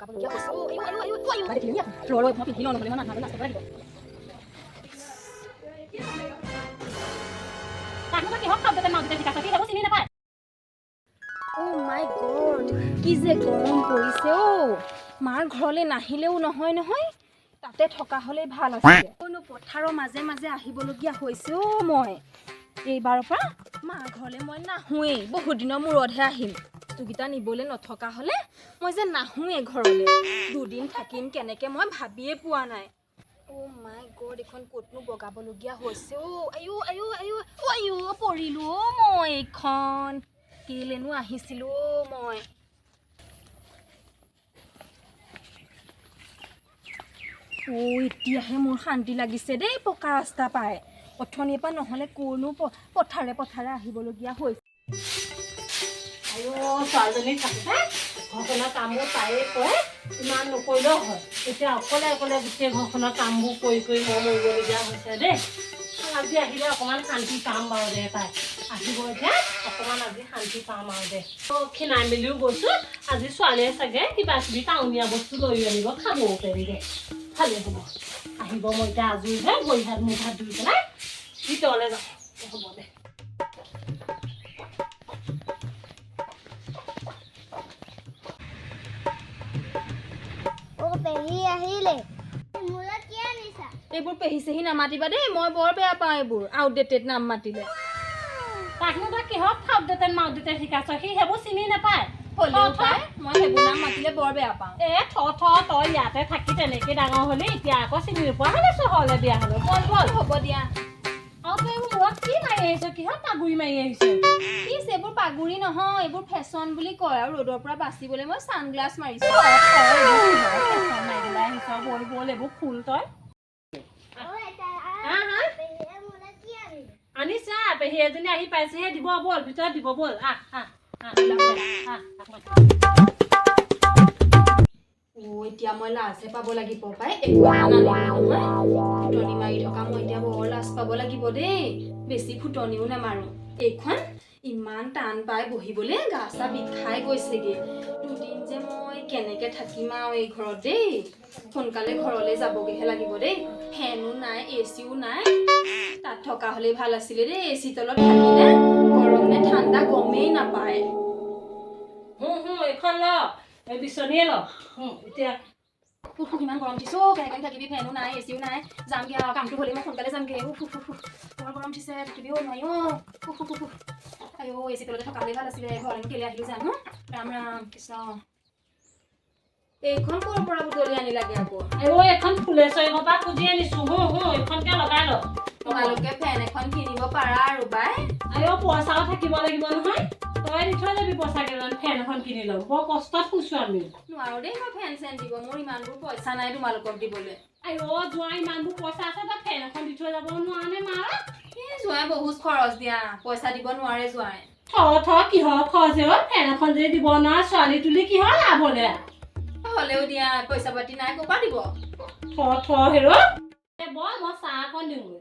বগাবলগীয়া হৈছে ৰ মই পিন্ধি লওঁ নহ'লে মই মানুহটো নাচিব লাগিব কিহত খাবতে মাউতে শিকাইছ কি সেইবোৰ চিনি নাপায় Oh my god কি যে গৰম পৰিছে মাৰ ঘৰলৈ নাহিলেও নহয় তাতে থকা হ'লে ভাল আছিল কোনো পথাৰৰ মাজে মাজে আহিবলগীয়া হৈছে মই এইবাৰৰ পৰা মাৰ ঘৰলৈ মই নাহুৱে বহুত দিনৰ মূৰতহে আহিম বস্তুকেইটা নিবলৈ নথকা হ'লে মই যে নাহুৱে ঘৰলৈ দুদিন থাকিম কেনেকৈ মই ভাবিয়ে পোৱা নাই Oh my god এখন ক'তনো বগাবলগীয়া হৈছে আয়ো পৰিলো মই এখন কেলেনো আহিছিলো মই এতিয়াহে মোৰ শান্তি লাগিছে দেই পকা ৰাস্তা পায় অথনিৰ পৰা নহ'লে কোনো পথাৰে আহিবলগীয়া হৈছে ছোৱালীজনী থাকে ঘৰখনৰ কামবোৰ তাইয়ে কৰে ইমান নকৰিলেও হয় এতিয়া অকলে গোটেই ঘৰখনৰ কামবোৰ কৰি মই মৰিবলগীয়া হৈছে দেই আজি আহিলে অকণমান শান্তি পাম বাৰু দে তাই আহিব এতিয়া অকণমান আজি শান্তি পাম আৰু দে খিনাই মেলিও গৈছোঁ আজি ছোৱালীয়ে চাগে কিবা কিবি টাউনীয়া বস্তু লৈ আনিব খাবও পাৰি দে ভালে হ'ব আহিব মই এতিয়া আজৰি হৈ ভৰি হাত মুখ হাত ধুই পেলাই ভিতৰলৈ যাওঁ হ'ব দে এইবোৰ পেহিছেহি নামাতিবা দেই মই বৰ বেয়া পাওঁ এইবোৰ আউটডেটেড নাম মাতিলে তাকনো তই কিহত আউটডেটেড মাউটডেটেড শিকাইছ সি সেইবোৰ চিনি নাপায় হ'লেও পায় মই সেইবোৰ নাম মাতিলে বৰ বেয়া পাওঁ তই ইয়াতে থাকি তেনেকৈ ডাঙৰ হ'লি এতিয়া আকৌ চিনি নোপোৱা হ'লে চহৰলৈ বিয়া হ'লো বল হ'ব দিয়া আৰু তই এইবোৰ মূৰত কি মাৰি আহিছ কিহত পাগুৰি মাৰি আহিছ এইবোৰ পাগুৰি নহয় এইবোৰ ফেশ্বন বুলি কয় আৰু ৰ'দৰ পৰা বাচিবলৈ মই ছানগ্লাছ মাৰিছোঁ বল এইবোৰ ফুল তই আনিছা পেহী এজনী আহি পাইছেহে দিব বল ভিতৰত দিব বল এতিয়া মই লাজহে পাব লাগিব পাই ফুটনি মাৰি থকা মই এতিয়া বৰ লাজ পাব লাগিব দেই বেছি ফুটনিও নামাৰো এইখন ইমান টান পাই বহিবলৈ গা চা বিষাই গৈছেগে দুদিন যে মই কেনেকে থাকিম আৰু এই ঘৰত দেই সোনকালে ঘৰলৈ যাবগৈহে লাগিব দেই ফেনো নাই এচিও নাই তাত থকা হ'লে ভাল আছিলে দেই এচি তলত থাকিলে গৰম নে ঠাণ্ডা গমেই নাপায় এইখন ল এই বিচনীয়ে ল এতিয়া ইমান গৰম উঠিছো কেনেকৈ থাকিবি ফেনো নাই এচিও নাই যামগে আৰু কামটো হ'লে মই সোনকালে যামগে বৰ গৰম উঠিছে থাকিবিও নোৱাৰি এচি তলতে থকা হ'লে ভাল আছিলে ঘৰলৈ কেলে আহিলো জানো ৰাম কৃষ্ণ এইখন ক'ৰ পৰা বুটলি আনি লাগে আকৌ এখন ফুলেশ্বৰীৰ পৰা খুজি আনিছো এইখনকে লগাই ল তোমালোকে ফেন এখন কিনিব পাৰা আৰু বাই পইচাও থাকিব লাগিব নহয় তই দি থৈ যাবি পইচা কেইজন ফেন এখন কিনি লওঁ বৰ কষ্টত কৈছো আমি নোৱাৰো দেই মই ফেন চেন দিব মোৰ ইমানবোৰ পইচা নাই তোমালোকক দিবলৈ যোৱা ইমানবোৰ পইচা আছে তই ফেন এখন দি থৈ যাব নোৱাৰা নে মা যোৱাই বহুত খৰচ দিয়া পইচা দিব নোৱাৰে যোৱাই কিহৰ খৰচ ফেন এখন যদি দিব নোৱাৰা ছোৱালী তুলি কিহৰ লাভ হ'লেও দিয়া পইচা পাতি নাই ক'ৰ পৰা দিব মই চাহ অকণ দিওঁ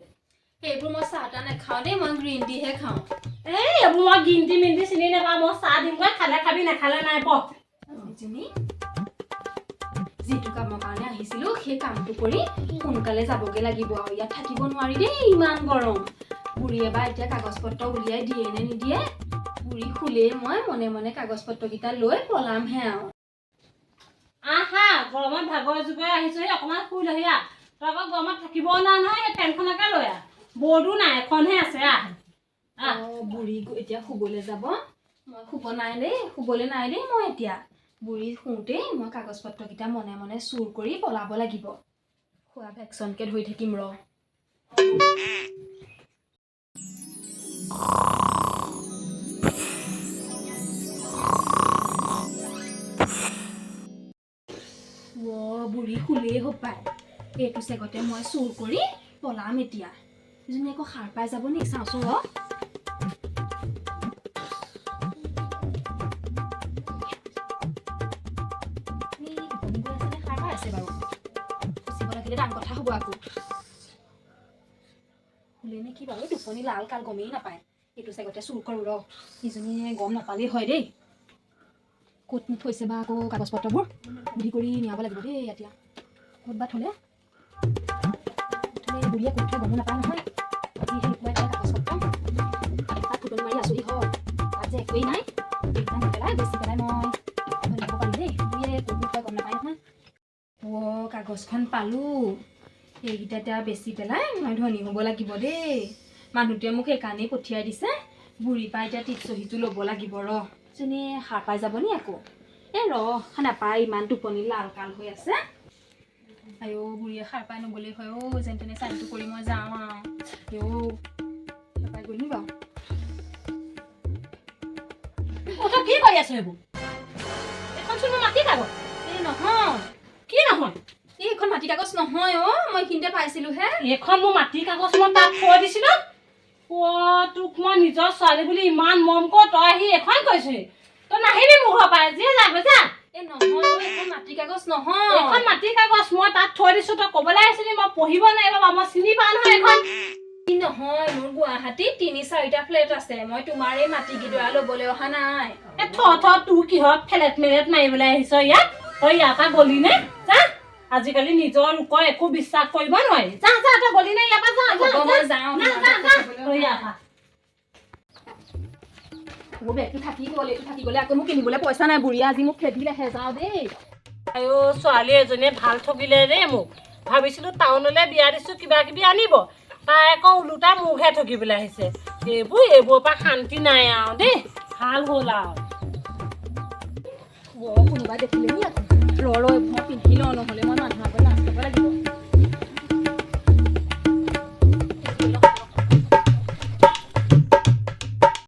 সেইবোৰ মই চাহ তাহ নাখাওঁ দেই মই গ্ৰীণ টিহে খাওঁ এইবোৰ মই গ্ৰীণ টি মিন টি চিনি নাপাওঁ মই চাহ দিমগৈ খালে খাবি নাখালে নাই যিটো কামৰ কাৰণে আহিছিলো সেই কামটো কৰি সোনকালে যাবগে লাগিব আৰু ইয়াত থাকিব নোৱাৰি দেই ইমান গৰম বুঢ়ী এবাৰ এতিয়া কাগজ পত্ৰ উলিয়াই দিয়ে নে নিদিয়ে বুঢ়ী শুলেই মই মনে মনে কাগজ পত্ৰকেইটা লৈ পলামহে আৰু গৰমত ভাগৰ জোগৰে আহিছো অকণমান শুই লহি তই আকৌ গৰমত থাকিবও নাই নহয় সেই ফেনখনকে লৈ বৰ্ডো নাই এখনহে আছে বুঢ়ী এতিয়া শুবলৈ যাব মই শুবলৈ নাই দেই মই এতিয়া বুঢ়ী শুওঁতেই মই কাগজ পত্ৰকেইটা মনে মনে চুৰ কৰি পলাব লাগিব খোৱা ভেকচনকে ধৰি থাকিম বুঢ়ী শুলেই হপায় এইটো চেগতে মই চুৰ কৰি পলাম এতিয়া এজনী আকৌ সাৰ পাই যাব নি চাওঁচোন ডাঙৰ কথা হ'ব আকৌ শুলে নে কি বাৰু টোপনি লাল কাল গমেই নাপায় এইটো চেগতে চুৰ কৰো ইজনীয়ে গম নাপালেই হয় দেই ক'ত থৈছে বা আকৌ কাগজ পত্ৰবোৰ বুদ্ধি কৰি নিয়াব লাগিব দেই এতিয়া ক'ত বা থ'লে বুঢ়ীয়ে ক'ত থৈ গমো নাপায় নহয় আজি সেই কুৱাই থৈ কাগজ পত্ৰ তাত ফুটনি মাৰি আজৰি হ'ল তাত যে একোৱেই নাই এইকেইটা নেপেলাই বেছি পেলাই মই নিব পাৰিম দেই বুঢ়ীয়ে ক'ত থৈ গম নাপায় নহয় কাগজখন পালোঁ এইকেইটা এতিয়া বেছি পেলাই মই ধনী হ'ব লাগিব দেই মানুহটোৱে মোক সেইকাৰণেই পঠিয়াই দিছে বুঢ়ীৰ পৰা এতিয়া টিপচহীটো ল'ব লাগিব যেনে সাৰ পাই যাব নি আকৌ নাপায় ইমান টোপনি লাল কাল হৈ আছে আইঅ বুঢ়ীয়ে সাৰ পাই নগ'লেই হয় যেন তেনে চাইনটো কৰি মই যাওঁ আৰু সাৰ পাই গ'ল নি বাৰু তই কি কৰি আছ এইবোৰ এইখনচোন মোৰ মাটি কাগজ এই নহয় কি নহয় এইখন মাটি কাগজ নহয় মই এইখিনিতে পাইছিলোহে এইখন মোৰ মাটি কাগজ মই তাত থৈ দিছিলোঁ তোক মই নিজৰ ছোৱালী বুলি ইমান মৰম কৰ তই আহি এখন কৈছে তই নাহিবি মোৰ ঘৰৰ পৰা যিয়ে যা যা নহয় এইখন মাটি কাগজ নহয় এইখন মাটি কাগজ মই তাত থৈ দিছোঁ তই ক'বলৈ আহিছিলি মই পঢ়িব নাই বাবা মই চিনি পাওঁ নহয় এইখন নহয় মোৰ গুৱাহাটীত ৩-৪টা ফ্লেট আছে মই তোমাৰ এই মাটি কেইডৰা ল'বলৈ অহা নাই তোৰ কিহত ফ্লেট মেলেট মাৰিবলৈ আহিছ ইয়াত তই ইয়াৰ পৰা গলি নে যা আজিকালি নিজৰ লোকৰ একো বিশ্বাস কৰিব নোৱাৰি যা যা তই গলি নে ইয়াৰ পৰা যা মই যাওঁ তই ইয়াৰ পৰা মোৰ বেগটো থাকি গ'ল এইটো থাকি গ'লে আকৌ মোক কিনিবলৈ পইচা নাই বুঢ়ীয়ে আজি মোক খেদিলেহে যাওঁ দেই আইঅ ছোৱালী এজনীয়ে ভাল ঠগিলে দেই মোক ভাবিছিলোঁ টাউনলৈ বিয়া দিছোঁ কিবা কিবি আনিব তাই আকৌ ওলোটা মোকহে ঠগিবলৈ আহিছে এইবোৰৰ পৰা শান্তি নাই আৰু দেই ভাল হ'ল আৰু কোনোবাই দেখিলে নি আকৌ মই পিন্ধি লওঁ নহ'লে মই মানুহৰ আগত নাচ কৰিব লাগিব